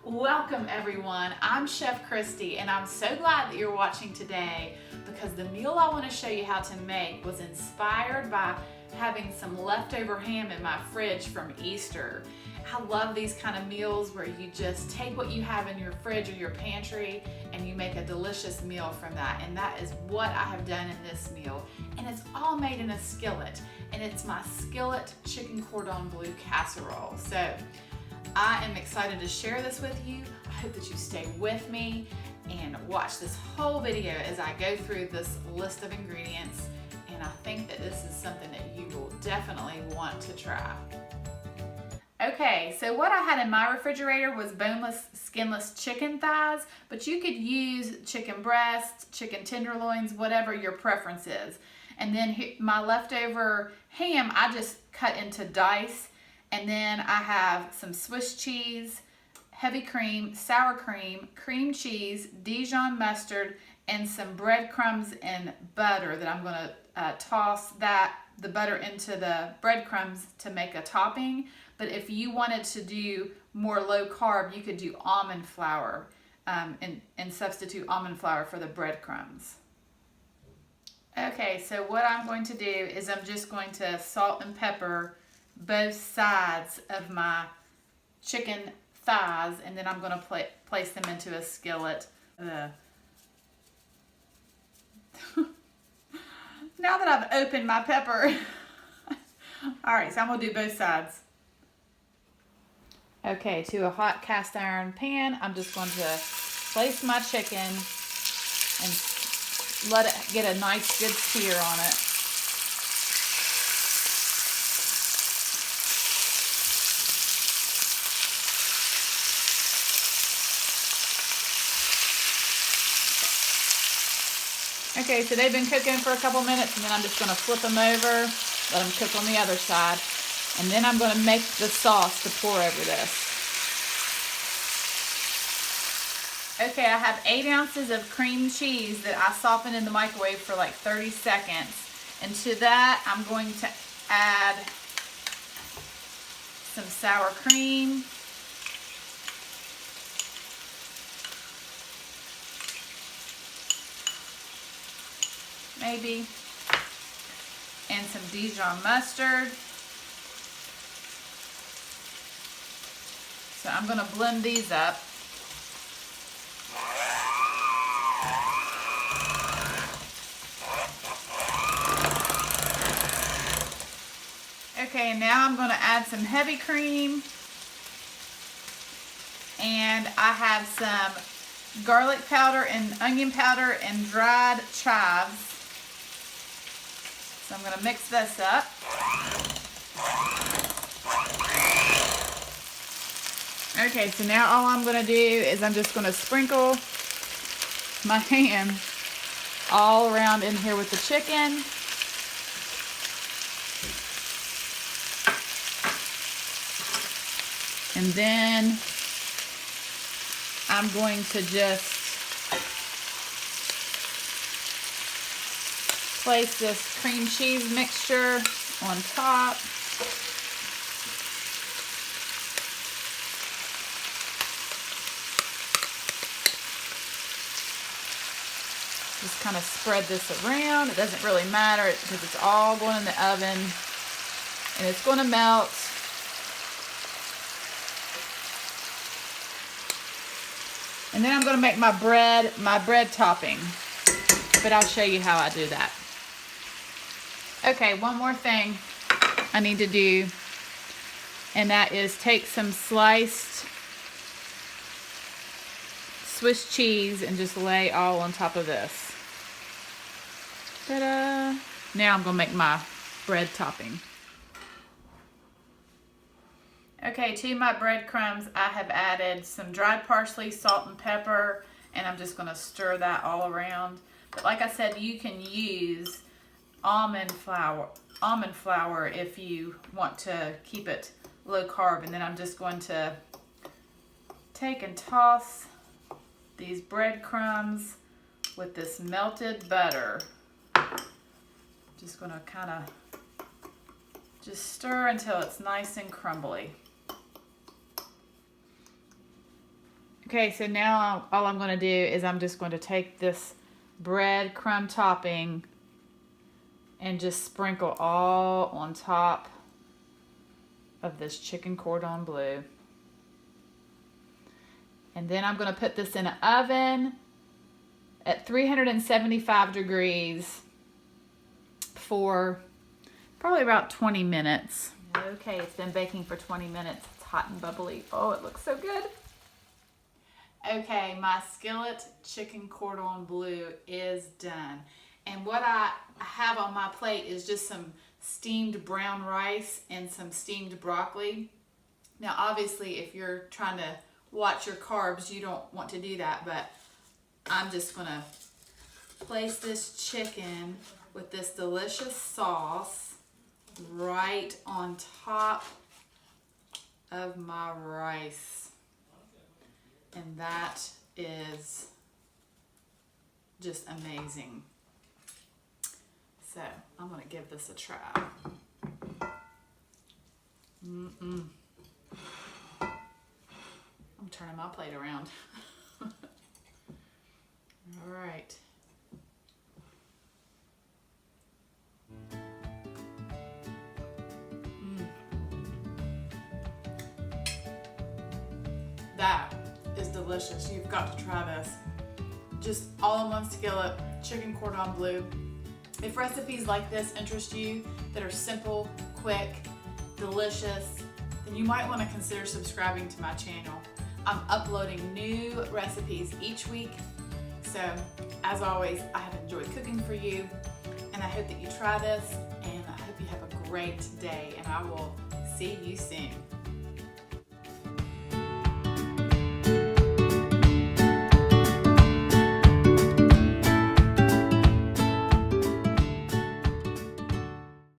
Welcome everyone, I'm Chef Christy and I'm so glad that you're watching today because the meal I want to show you how to make was inspired by having some leftover ham in my fridge from Easter. I love these kind of meals where you just take what you have in your fridge or your pantry and you make a delicious meal from that, and that is what I have done in this meal. And it's all made in a skillet, and it's my Skillet Chicken Cordon Bleu casserole. So I am excited to share this with you. I hope that you stay with me and watch this whole video as I go through this list of ingredients, and I think that this is something that you will definitely want to try. Okay, so what I had in my refrigerator was boneless, skinless chicken thighs, but you could use chicken breasts, chicken tenderloins, whatever your preference is. And then my leftover ham, I just cut into dice. And then I have some Swiss cheese, heavy cream, sour cream, cream cheese, Dijon mustard, and some breadcrumbs and butter that I'm gonna toss the butter into the breadcrumbs to make a topping. But if you wanted to do more low carb, you could do almond flour and substitute almond flour for the breadcrumbs. Okay, so what I'm going to do is I'm just going to salt and pepper both sides of my chicken thighs, and then I'm going to place them into a skillet. Now that I've opened my pepper, alright, so I'm going to do both sides. Okay, to a hot cast iron pan, I'm just going to place my chicken and let it get a nice good sear on it. Okay, so they've been cooking for a couple minutes, and then I'm just going to flip them over, let them cook on the other side, and then I'm going to make the sauce to pour over this. Okay, I have 8 ounces of cream cheese that I softened in the microwave for like 30 seconds. And to that, I'm going to add some sour cream. Maybe. And some Dijon mustard. So I'm going to blend these up. Okay, now I'm going to add some heavy cream, and I have some garlic powder and onion powder and dried chives. So I'm going to mix this up. Okay, so now all I'm going to do is I'm just going to sprinkle my ham all around in here with the chicken. And then I'm going to just place this cream cheese mixture on top. Just kind of spread this around. It doesn't really matter because it's all going in the oven and it's going to melt. And then I'm going to make my bread topping, but I'll show you how I do that. Okay, one more thing I need to do, and that is take some sliced Swiss cheese and just lay all on top of this. Ta-da! Now I'm going to make my bread topping. Okay, to my breadcrumbs, I have added some dried parsley, salt, and pepper, and I'm just going to stir that all around. But like I said, you can use almond flour if you want to keep it low carb. And then I'm just going to take and toss these breadcrumbs with this melted butter. Just going to kind of just stir until it's nice and crumbly. Okay, so now all I'm going to do is I'm just going to take this breadcrumb topping and just sprinkle all on top of this chicken cordon bleu. And then I'm going to put this in an oven at 375 degrees for probably about 20 minutes. Okay, it's been baking for 20 minutes. It's hot and bubbly. Oh, it looks so good. Okay, my skillet chicken cordon bleu is done. And what I have on my plate is just some steamed brown rice and some steamed broccoli. Now, obviously, if you're trying to watch your carbs, you don't want to do that, but I'm just going to place this chicken with this delicious sauce right on top of my rice. And that is just amazing. So I'm going to give this a try. I'm turning my plate around. All right. That is delicious. You've got to try this. Just all in one skillet, chicken cordon bleu. If recipes like this interest you, that are simple, quick, delicious, then you might want to consider subscribing to my channel. I'm uploading new recipes each week. So, as always, I have enjoyed cooking for you, and I hope that you try this, and I hope you have a great day, and I will see you soon.